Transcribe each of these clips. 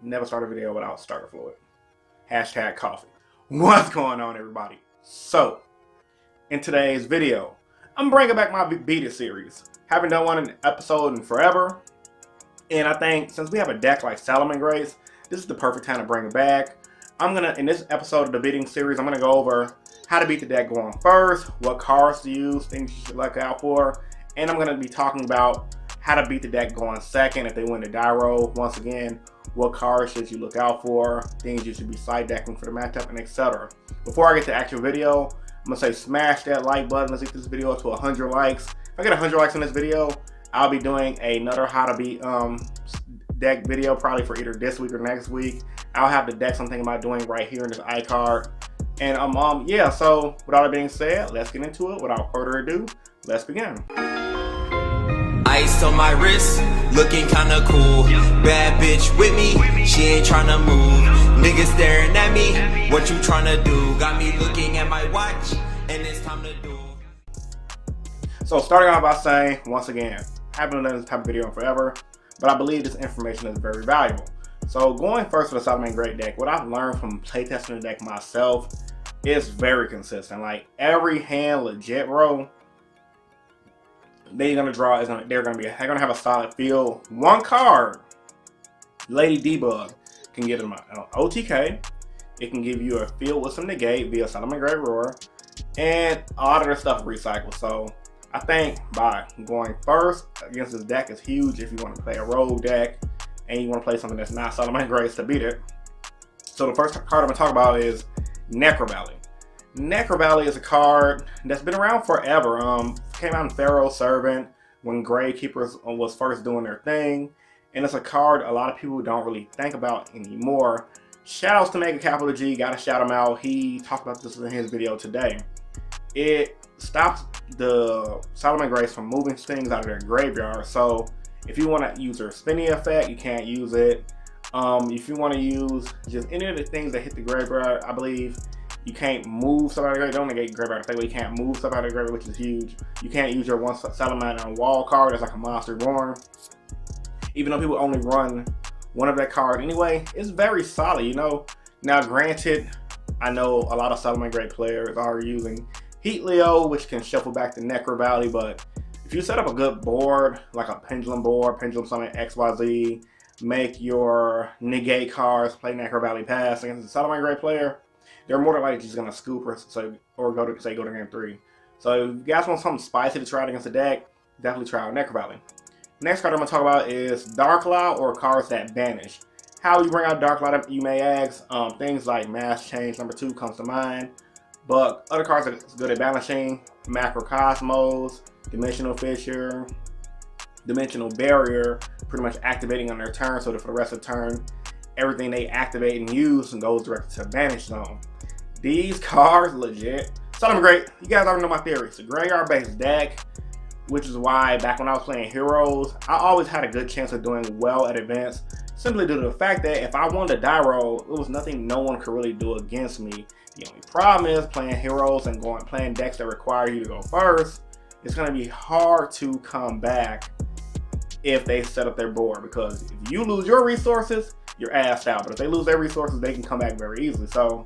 never start a video without starter fluid. Hashtag coffee. What's going on, everybody? So, in today's video, I'm bringing back my Beat It series. Haven't done one in an episode in forever. And I think since we have a deck like Salamangreat, this is the perfect time to bring it back. In this episode of the beating series, I'm gonna go over how to beat the deck going first, what cards to use, things you should look out for, and I'm gonna be talking about how to beat the deck going second if they win the die roll. Once again, what cards should you look out for, things you should be side decking for the matchup, and etc. Before I get to the actual video, I'm gonna say smash that like button. Let's get this video to 100 likes. If I get 100 likes in this video, I'll be doing another how to beat deck video probably for either this week or next week. I'll have the decks I'm thinking about doing right here in this iCard. And yeah, so with all that being said, let's get into it. Without further ado, let's begin. Ice on my wrist, looking kinda cool. Bad bitch with me, she ain't tryna move. Niggas staring at me, what you tryna do? Got me looking at my watch, and it's time to do. So starting off by saying, once again, I haven't done this type of video in forever, but I believe this information is very valuable. So going first for the Salamangreat deck, what I've learned from playtesting the deck myself is very consistent. Like every hand legit, bro. They're gonna draw they're gonna have a solid feel. One card, Lady DEBUG, can get them an OTK. It can give you a field with some negate via Salamangreat Roar, and a lot of their stuff recycles. So I think by going first against this deck is huge if you want to play a rogue deck and you want to play something that's not Salamangreat to beat it. So the first card I'm gonna talk about is NECROVALLEY. NECROVALLEY is a card that's been around forever. Came out in Pharaoh's Servant when Gravekeepers was first doing their thing, and it's a card a lot of people don't really think about anymore. Shout outs to Mega Capital G, gotta shout him out. He talked about this in his video today. It stops the Salamangreats from moving things out of their graveyard. So if you want to use their spinning effect, you can't use it. If you want to use just any of the things that hit the graveyard, I believe you can't move stuff out of the graveyard. Don't negate graveyard effect, but you can't move stuff out of the graveyard, which is huge. You can't use your one Salamander on wall card. That's like a monster born. Even though people only run one of that card anyway, it's very solid, you know. Now granted, I know a lot of Salamangreat players are using Heat Leo, which can shuffle back to NECROVALLEY, but if you set up a good board, like a pendulum board, pendulum summon XYZ, make your negate cards play NECROVALLEY pass against a Salamangreat player, they're more than likely just gonna scoop or go to game 3. So if you guys want something spicy to try out against the deck, definitely try out NECROVALLEY. Next card I'm gonna talk about is Dark Cloud, or cards that banish. How you bring out Dark Cloud, you may ask. Things like Mass Change #2 comes to mind, but other cards that's good at banishing: Macrocosmos, Dimensional Fissure, Dimensional Barrier, pretty much activating on their turn, so that for the rest of the turn, everything they activate and use goes direct to Banish Zone. These cards, legit. Salamangreat, you guys already know my theory. It's a graveyard based deck, which is why back when I was playing Heroes, I always had a good chance of doing well at events, simply due to the fact that if I won the die roll, it was nothing no one could really do against me. The only problem is playing Heroes and playing decks that require you to go first. It's going to be hard to come back if they set up their board, because if you lose your resources, you're assed out. But if they lose their resources, they can come back very easily. So,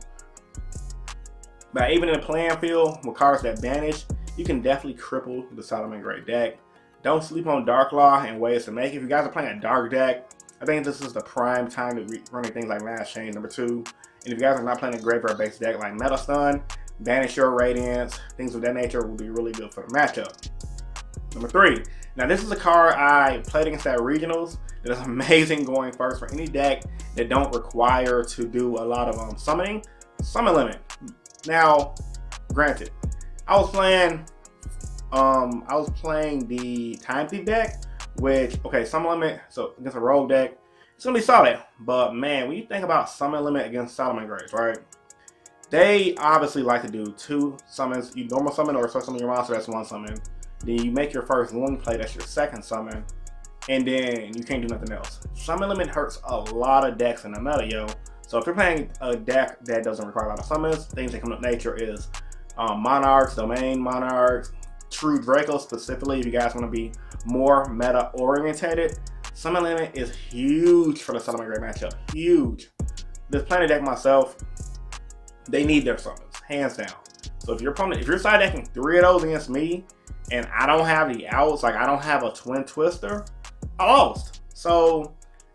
but even in the playing field with cards that banish, you can definitely cripple the Salamangreat deck. Don't sleep on Dark Law and ways to make it. If you guys are playing a dark deck, I think this is the prime time to be running things like Mass Change #2. And if you guys are not playing a graveyard based deck like Meta Stun, Banish Your Radiance, things of that nature will be really good for the matchup. Number 3. Now this is a card I played against at regionals that is amazing going first for any deck that don't require to do a lot of summoning. Summon Limit. Now, granted, I was playing the Time Thief deck, which, okay, Summon Limit, so against a rogue deck, it's gonna be solid. But man, when you think about Summon Limit against Salamangreats, right? They obviously like to do 2 summons. You normal summon or special summon your monster, that's 1 summon. Then you make your first Loon play, that's your 2nd summon. And then you can't do nothing else. Summon Limit hurts a lot of decks in the meta, yo. So if you're playing a deck that doesn't require a lot of summons, things that come up nature is Monarchs, Domain Monarchs, True Draco specifically, if you guys want to be more meta orientated. Summon Limit is huge for the Salamangreat matchup. Huge. Just playing the deck myself, they need their summons, hands down. So if you're side decking 3 of those against me, and I don't have the outs, like I don't have a Twin Twister, I lost. So,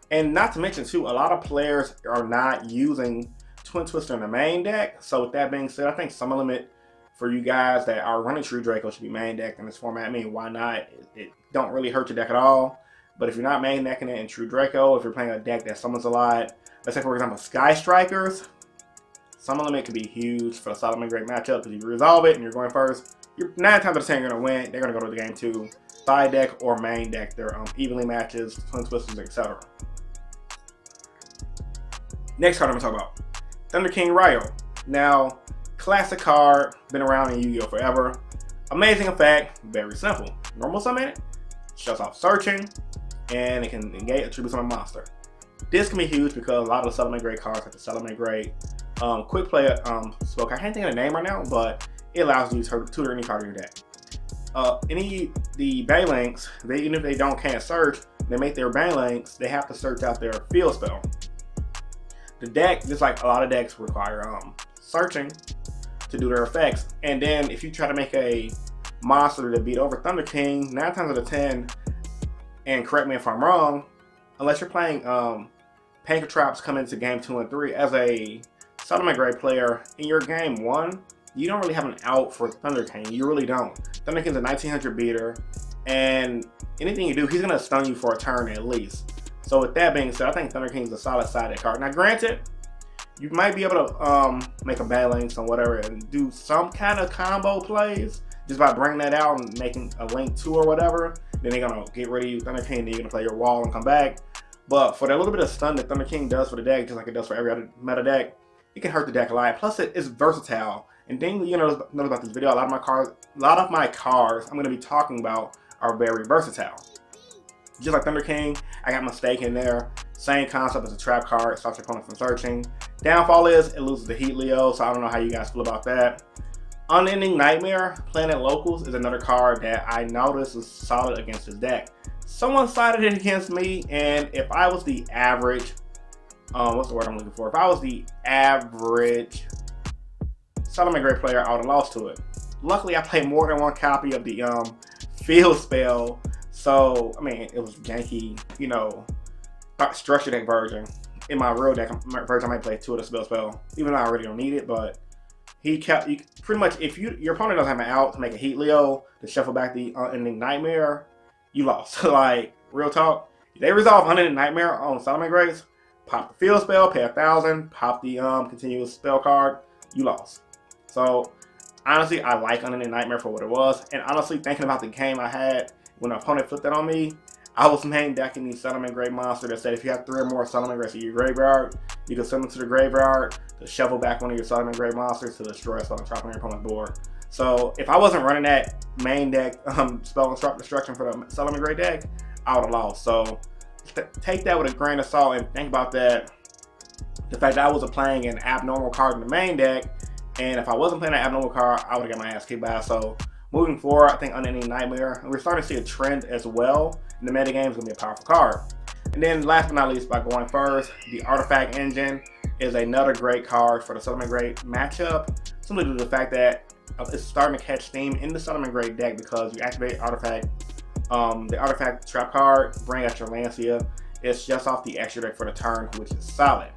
and not to mention too, a lot of players are not using Twin Twister in the main deck. So with that being said, I think Summon Limit for you guys that are running True Draco should be main decked in this format. I mean, why not? It don't really hurt your deck at all. But if you're not main decking it in True Draco, if you're playing a deck that summons a lot, let's say for example Sky Strikers, Summon Limit could be huge for the Salamangreat matchup because if you resolve it and you're going first, you're 9 times out of 10 you're going to win. They're going to go to the game 2. Side deck or main deck, they're evenly matches, Twin Twisters, etc. Next card I'm going to talk about, Thunder King Ryo. Now, classic card, been around in Yu-Gi-Oh forever. Amazing effect, very simple. Normal summon it, shuts off searching, and it can negate attributes on a monster. This can be huge because a lot of the Salamangreat cards have the Salamangreat quick play spell. I can't think of the name right now, but it allows you to tutor any card in your deck. The Banelinks, even if they can't search, they make their Banelinks, they have to search out their field spell. The deck, just like a lot of decks, require searching to do their effects. And then if you try to make a monster to beat over Thunder King, 9 times out of 10, and correct me if I'm wrong, unless you're playing PANKRATOPS come into game 2 and 3 as a Salamangreat player, in your game 1, you don't really have an out for Thunder King. You really don't. Thunder King's a 1900 beater, and anything you do, he's gonna stun you for a turn at least. So with that being said, I think Thunder King's a solid sided card. Now granted, you might be able to make a Banelinks or whatever and do some kind of combo plays just by bringing that out and making a Link 2 or whatever. Then they're gonna get rid of you, Thunder King, then you're gonna play your wall and come back. But for that little bit of stun that Thunder King does for the deck, just like it does for every other meta deck, it can hurt the deck a lot. Plus it is versatile. And thing you know about this video, a lot of my cards I'm gonna be talking about are very versatile. Just like Thunder King, I got Mistake in there. Same concept as a trap card, stops your opponent from searching. Downfall is it loses the Heat Leo, so I don't know how you guys feel about that. Unending Nightmare, playing at locals, is another card that I noticed is solid against his deck. Someone sided it against me, and if I was the average, what's the word I'm looking for? If I was the average Salamangreat player, I would have lost to it. Luckily, I played more than one copy of the field spell, so I mean it was janky, you know, structure deck version. In my real deck version, I might play 2 of the spell, even though I already don't need it. But he kept pretty much if your opponent doesn't have an out to make a Heat Leo to shuffle back the Unending Nightmare, you lost. Like real talk, if they resolve Unending Nightmare on Salamangreats, pop the field spell, pay 1,000, pop the continuous spell card, you lost. So honestly, I like Unending Nightmare for what it was. And honestly, thinking about the game I had when an opponent flipped that on me, I was main decking the Salamangreat monster that said if you have 3 or more Salamangreats in your graveyard, you can send them to the graveyard to shuffle back one of your Salamangreat monsters to destroy a spell and trap on your opponent's board. So if I wasn't running that main deck spell and trap destruction for the Salamangreat deck, I would have lost. So take that with a grain of salt and think about that. The fact that I wasn't playing an abnormal card in the main deck, and if I wasn't playing an abnormal card, I would have got my ass kicked by it. So moving forward, I think Unending Nightmare, we're starting to see a trend as well. In the meta game is going to be a powerful card. And then last but not least, by going first, the Artifact Engine is another great card for the Salamangreat matchup, simply due to the fact that it's starting to catch steam in the Salamangreat deck because you activate Artifact, the Artifact trap card, bring out your Lancia. It's just off the extra deck for the turn, which is solid.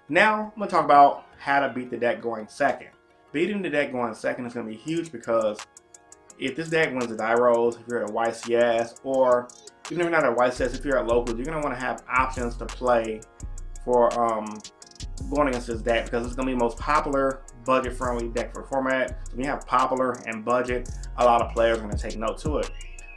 Now, I'm going to talk about how to beat the deck going second. Beating the deck going second is going to be huge because if this deck wins the die rolls, if you're at a YCS, or even if you're not at a YCS, if you're at locals, you're going to want to have options to play for going against this deck because it's going to be the most popular, budget-friendly deck for the format. So when you have popular and budget, a lot of players are going to take note to it.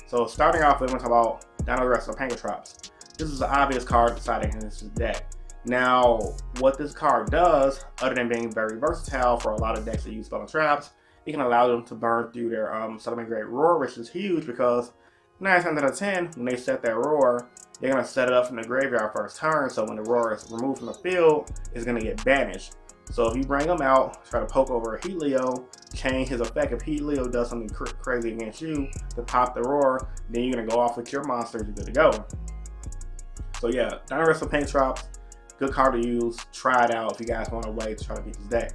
So starting off, we're going to talk about DINOWRESTLER PANKRATOPS. This is an obvious card deciding against this deck. Now, what this card does, other than being very versatile for a lot of decks that use spell and traps, it can allow them to burn through their Salamangreat Roar, which is huge because 9 times out of 10, when they set that Roar, they're going to set it up from the graveyard first turn, so when the Roar is removed from the field, it's going to get banished. So if you bring them out, try to poke over a Heat Leo, change his effect. If Heat Leo does something crazy against you to pop the Roar, then you're going to go off with your monsters, you're good to go. So yeah, DINOWRESTLER PANKRATOPS, good card to use. Try it out if you guys want a way to try to beat this deck.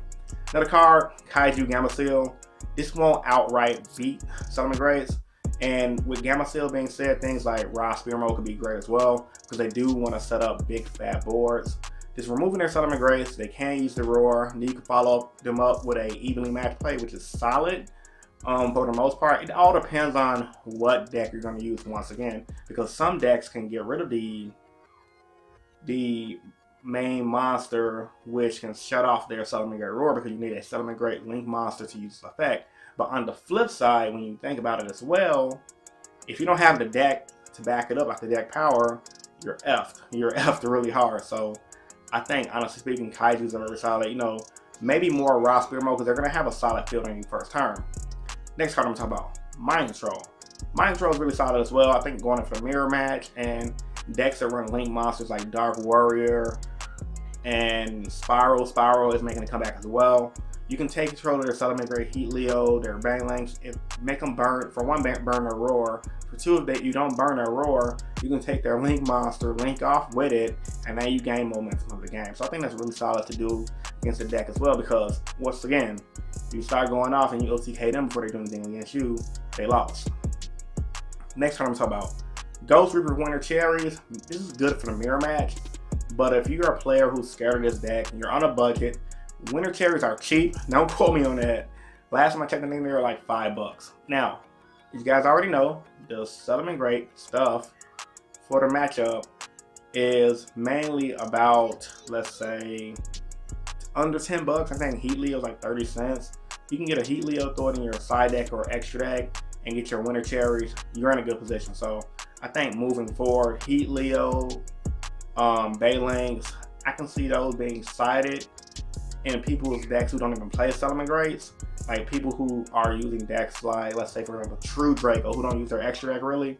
Another card, KALJU GAMECIEL. This won't outright beat Salamangreats. And with GAMECIEL being said, things like Raw Spear Mode could be great as well, because they do want to set up big fat boards. Just removing their Salamangreats, they can use the Roar. You can follow them up with a evenly matched play, which is solid. For the most part, it all depends on what deck you're going to use once again, because some decks can get rid of the main monster, which can shut off their Salamangreat Roar, because you need a Salamangreat Link monster to use this effect. But on the flip side, when you think about it as well, if you don't have the deck to back it up, like the deck power, you're effed. You're effed really hard. So I think, honestly speaking, KALJU's are very solid. You know, maybe more Raw Spear Mode, because they're going to have a solid field on your first turn. Next card I'm talking about, Mind Control. Mind Control is really solid as well. I think going in for the mirror match, and decks that run Link monsters like Dark Warrior and Spiral. Spiral is making a comeback as well. You can take control of their Salamangreat, Heat Leo, their Banglings, make them burn, for one, burn their Roar. For two, if you don't burn their Roar, you can take their Link monster, Link off with it, and now you gain momentum of the game. So I think that's really solid to do against the deck as well, because once again, you start going off and you OTK them before they do anything against you, they lost. Next card I'm talking about, Ghost Reaper Winter Cherries. This is good for the mirror match, but if you're a player who's scared of this deck and you're on a budget, Winter Cherries are cheap. Don't quote me on that. Last time I checked, I think they were like $5. Now, you guys already know, the Salamangreat stuff for the matchup is mainly about, let's say, under $10. I think Heat Leo is like 30 cents. You can get a Heat Leo, throw it in your side deck or extra deck, and get your Winter Cherries. You're in a good position. So I think moving forward, Heat Leo, Banglings, I can see those being sided in people's decks who don't even play Salamangreats. Like people who are using decks like, let's say for example, True Draco, who don't use their extra deck really,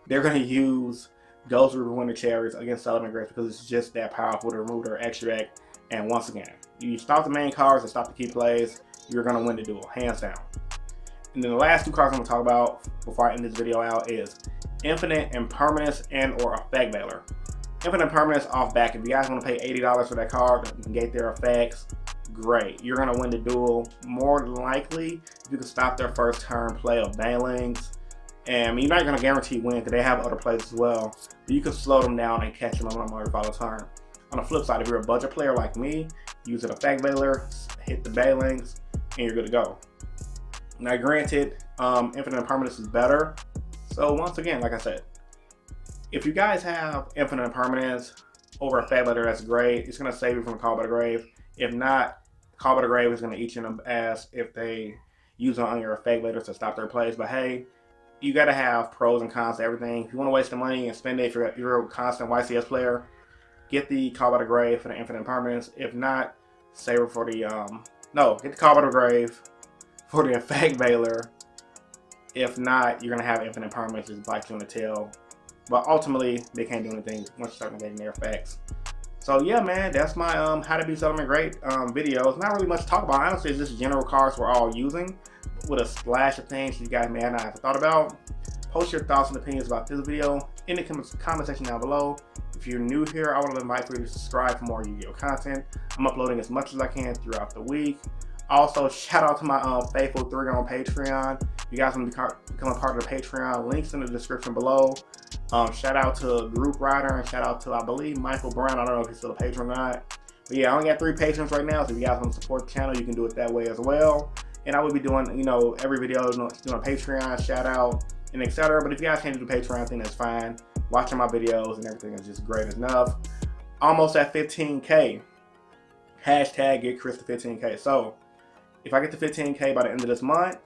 they're going to use Ghost Reaper Winter Cherries against Salamangreats because it's just that powerful to remove their extra deck. And once again, you stop the main cards and stop the key plays, you're going to win the duel, hands down. And then the last two cards I'm going to talk about before I end this video out is Infinite Impermanence and or Effect Veiler. Infinite Impermanence off back. If you guys want to pay $80 for that card and get their effects, great. You're going to win the duel more than likely if you can stop their first turn play of Banglings. And I mean, you're not going to guarantee win because they have other plays as well. But you can slow them down and catch them on every follow turn. On the flip side, if you're a budget player like me, use an Effect Veiler, hit the Banglings, and you're good to go. Now granted, Infinite Impermanence is better. So once again, like I said, if you guys have Infinite Impermanence over Effect Veiler, that's great. It's going to save you from Call by the Grave. If not, Call by the Grave is going to eat you in the ass if they use it on your Effect Veiler to stop their plays. But hey, you got to have pros and cons to everything. If you want to waste the money and spend it, if you're a constant YCS player, get the Call by the Grave for the Infinite Impermanence. If not, save it for the, get the Call by the Grave for the Effect Veiler. If not, you're going to have Infinite Impermanence just bite you in the tail. But ultimately, they can't do anything once you start negating their effects. So yeah, man, that's my How to Beat Salamangreat video. It's not really much to talk about. Honestly, it's just general cards we're all using with a splash of things you guys may not have thought about. Post your thoughts and opinions about this video in the comment section down below. If you're new here, I want to invite you to subscribe for more Yu-Gi-Oh content. I'm uploading as much as I can throughout the week. Also, shout out to my faithful 3 on Patreon. You guys want to become a part of the Patreon, links in the description below. Shout out to Group Rider and shout out to, I believe, Michael Brown. I don't know if he's still a patron or not. But yeah, I only got 3 patrons right now, so if you guys want to support the channel, you can do it that way as well. And I will be doing, every video, doing a Patreon shout out and etc. But if you guys can't do the Patreon thing, that's fine. Watching my videos and everything is just great enough. Almost at 15K. Hashtag get Chris to 15K. So if I get to 15K by the end of this month,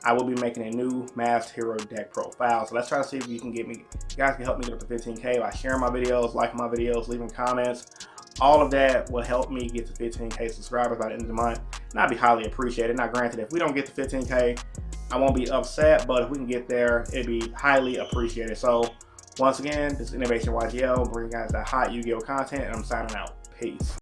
I will be making a new Masked Hero deck profile. So let's try to see if you guys can help me get up to 15K by sharing my videos, liking my videos, leaving comments. All of that will help me get to 15K subscribers by the end of the month. And I'd be highly appreciated. Now granted, if we don't get to 15K, I won't be upset, but if we can get there, it'd be highly appreciated. So once again, this is InnovationYGO, bringing you guys that hot Yu-Gi-Oh content, and I'm signing out. Peace.